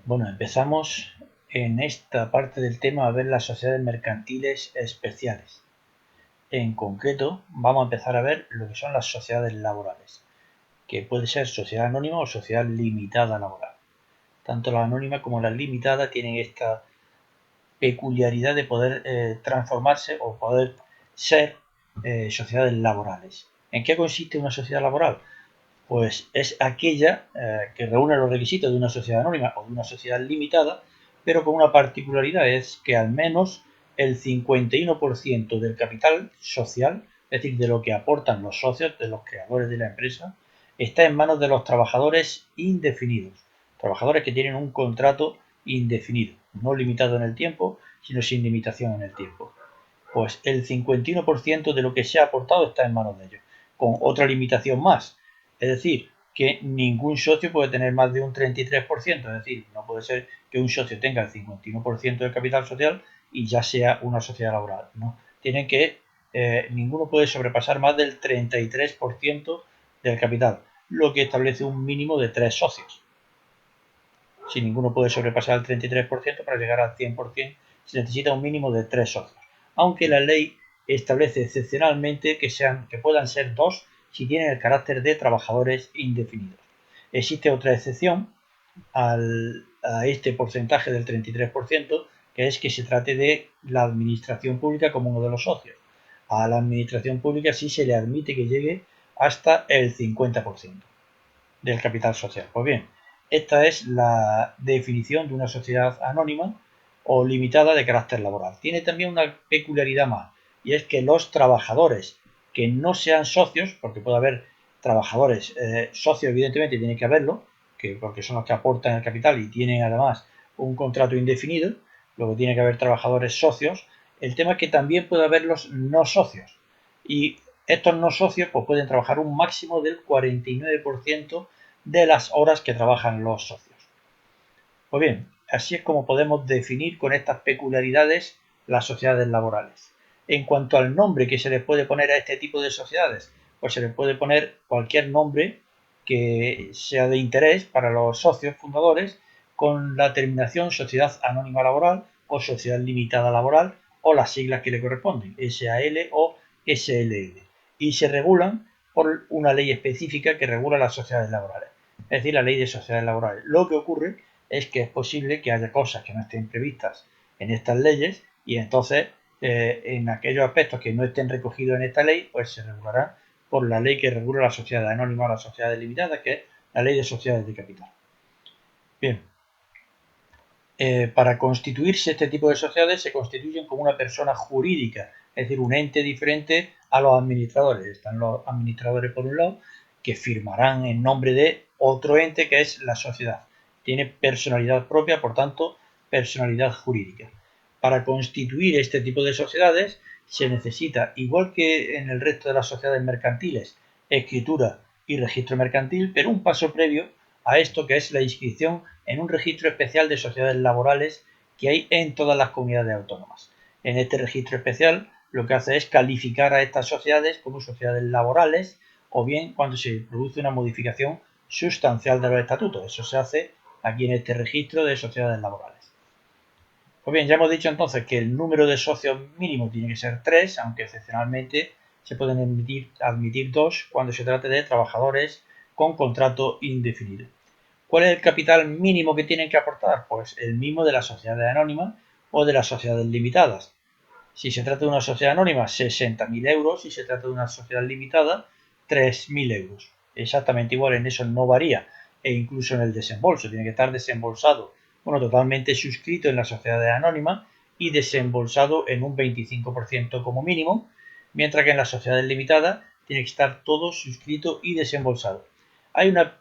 Bueno, empezamos en esta parte del tema a ver las sociedades mercantiles especiales. En concreto, vamos a empezar a ver lo que son las sociedades laborales, que puede ser sociedad anónima o sociedad limitada laboral. Tanto la anónima como la limitada tienen esta peculiaridad de poder transformarse o poder ser sociedades laborales. ¿En qué consiste una sociedad laboral? Pues es aquella que reúne los requisitos de una sociedad anónima o de una sociedad limitada, pero con una particularidad, es que al menos el 51% del capital social, es decir, de lo que aportan los socios, de los creadores de la empresa, está en manos de los trabajadores indefinidos, trabajadores que tienen un contrato indefinido, no limitado en el tiempo, sino sin limitación en el tiempo. Pues el 51% de lo que se ha aportado está en manos de ellos, con otra limitación más. Es decir, que ningún socio puede tener más de un 33%, es decir, no puede ser que un socio tenga el 51% del capital social y ya sea una sociedad laboral. No, tienen que, ninguno puede sobrepasar más del 33% del capital, lo que establece un mínimo de 3 socios. Si ninguno puede sobrepasar el 33%, para llegar al 100% se necesita un mínimo de 3 socios. Aunque la ley establece excepcionalmente que puedan ser 2 si tienen el carácter de trabajadores indefinidos. Existe otra excepción a este porcentaje del 33%, que es que se trate de la administración pública como uno de los socios. A la administración pública sí se le admite que llegue hasta el 50% del capital social. Pues bien, esta es la definición de una sociedad anónima o limitada de carácter laboral. Tiene también una peculiaridad más, y es que los trabajadores que no sean socios, porque puede haber trabajadores socios, evidentemente tiene que haberlo, porque son los que aportan el capital y tienen además un contrato indefinido, luego tiene que haber trabajadores socios. El tema es que también puede haber los no socios, y estos no socios pues, pueden trabajar un máximo del 49% de las horas que trabajan los socios. Pues bien, así es como podemos definir con estas peculiaridades las sociedades laborales. En cuanto al nombre que se les puede poner a este tipo de sociedades, pues se les puede poner cualquier nombre que sea de interés para los socios fundadores, con la terminación Sociedad Anónima Laboral o Sociedad Limitada Laboral, o las siglas que le corresponden, SAL o SLL, y se regulan por una ley específica que regula las sociedades laborales, es decir, la ley de sociedades laborales. Lo que ocurre es que es posible que haya cosas que no estén previstas en estas leyes, y entonces en aquellos aspectos que no estén recogidos en esta ley, pues se regulará por la ley que regula la sociedad anónima o las sociedades limitadas, que es la ley de sociedades de capital. Bien, para constituirse este tipo de sociedades se constituyen como una persona jurídica, es decir, un ente diferente a los administradores. Están los administradores por un lado, que firmarán en nombre de otro ente que es la sociedad. Tiene personalidad propia, por tanto, personalidad jurídica. Para constituir este tipo de sociedades se necesita, igual que en el resto de las sociedades mercantiles, escritura y registro mercantil, pero un paso previo a esto, que es la inscripción en un registro especial de sociedades laborales que hay en todas las comunidades autónomas. En este registro especial lo que hace es calificar a estas sociedades como sociedades laborales, o bien cuando se produce una modificación sustancial de los estatutos. Eso se hace aquí en este registro de sociedades laborales. Pues bien, ya hemos dicho entonces que el número de socios mínimo tiene que ser 3, aunque excepcionalmente se pueden admitir 2 cuando se trate de trabajadores con contrato indefinido. ¿Cuál es el capital mínimo que tienen que aportar? Pues el mismo de las sociedades anónimas o de las sociedades limitadas. Si se trata de una sociedad anónima, 60.000 euros. Si se trata de una sociedad limitada, 3.000 euros. Exactamente igual, en eso no varía. E incluso en el desembolso, tiene que estar desembolsado, bueno, totalmente suscrito en la sociedad anónima y desembolsado en un 25% como mínimo, mientras que en las sociedades limitadas tiene que estar todo suscrito y desembolsado. Hay una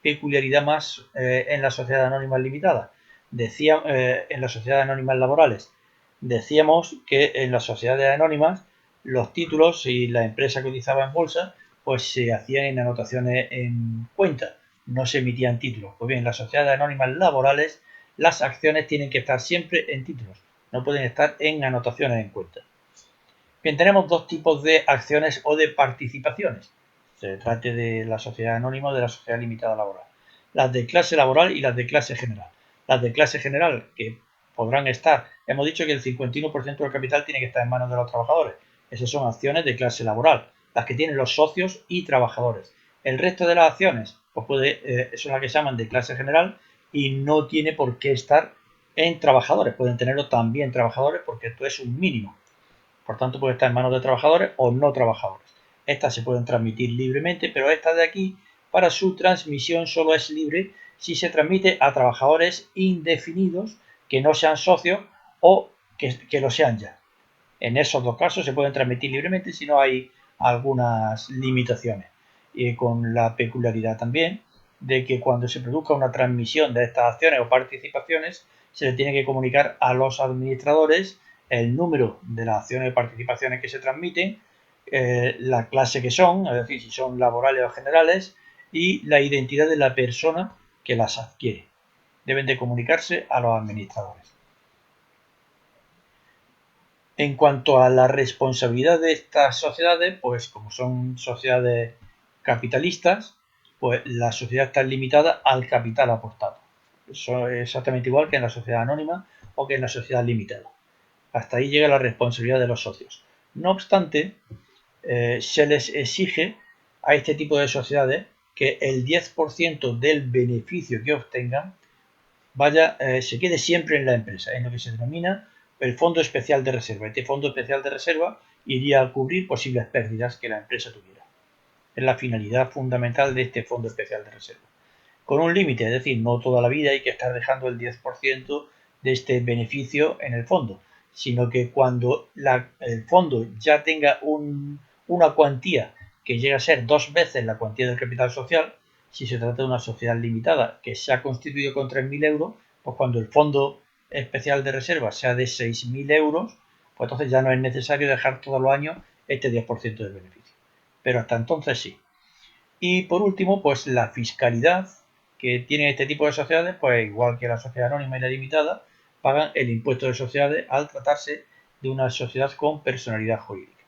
peculiaridad más en la sociedad anónima limitada. En las sociedades anónimas laborales decíamos que en las sociedades anónimas los títulos, y la empresa cotizaba en bolsa, pues se hacían en anotaciones en cuenta, no se emitían títulos. Pues bien, en las sociedades anónimas laborales las acciones tienen que estar siempre en títulos, no pueden estar en anotaciones en cuenta. Bien, tenemos dos tipos de acciones o de participaciones. Se trate de la sociedad anónima o de la sociedad limitada laboral. Las de clase laboral y las de clase general. Las de clase general, que podrán estar, hemos dicho que el 51% del capital tiene que estar en manos de los trabajadores. Esas son acciones de clase laboral, las que tienen los socios y trabajadores. El resto de las acciones, pues son las que se llaman de clase general y no tiene por qué estar en trabajadores. Pueden tenerlo también trabajadores porque esto es un mínimo. Por tanto, puede estar en manos de trabajadores o no trabajadores. Estas se pueden transmitir libremente, pero esta de aquí, para su transmisión, solo es libre si se transmite a trabajadores indefinidos que no sean socios o que lo sean ya. En esos dos casos se pueden transmitir libremente si no hay algunas limitaciones. Y con la peculiaridad también de que cuando se produzca una transmisión de estas acciones o participaciones, se le tiene que comunicar a los administradores el número de las acciones o participaciones que se transmiten, la clase que son, es decir, si son laborales o generales, y la identidad de la persona que las adquiere. Deben de comunicarse a los administradores. En cuanto a la responsabilidad de estas sociedades, pues como son sociedades capitalistas, pues la sociedad está limitada al capital aportado. Eso es exactamente igual que en la sociedad anónima o que en la sociedad limitada. Hasta ahí llega la responsabilidad de los socios. No obstante, se les exige a este tipo de sociedades que el 10% del beneficio que obtengan se quede siempre en la empresa, en lo que se denomina el Fondo Especial de Reserva. Este Fondo Especial de Reserva iría a cubrir posibles pérdidas que la empresa tuviera. Es la finalidad fundamental de este Fondo Especial de Reserva. Con un límite, es decir, no toda la vida hay que estar dejando el 10% de este beneficio en el fondo, sino que cuando el fondo ya tenga una cuantía que llega a ser 2 veces la cuantía del capital social, si se trata de una sociedad limitada que se ha constituido con 3.000 euros, pues cuando el fondo especial de reserva sea de 6.000 euros, pues entonces ya no es necesario dejar todos los años este 10% del beneficio. Pero hasta entonces sí. Y por último, pues la fiscalidad que tienen este tipo de sociedades, pues igual que la sociedad anónima y la limitada, pagan el impuesto de sociedades al tratarse de una sociedad con personalidad jurídica.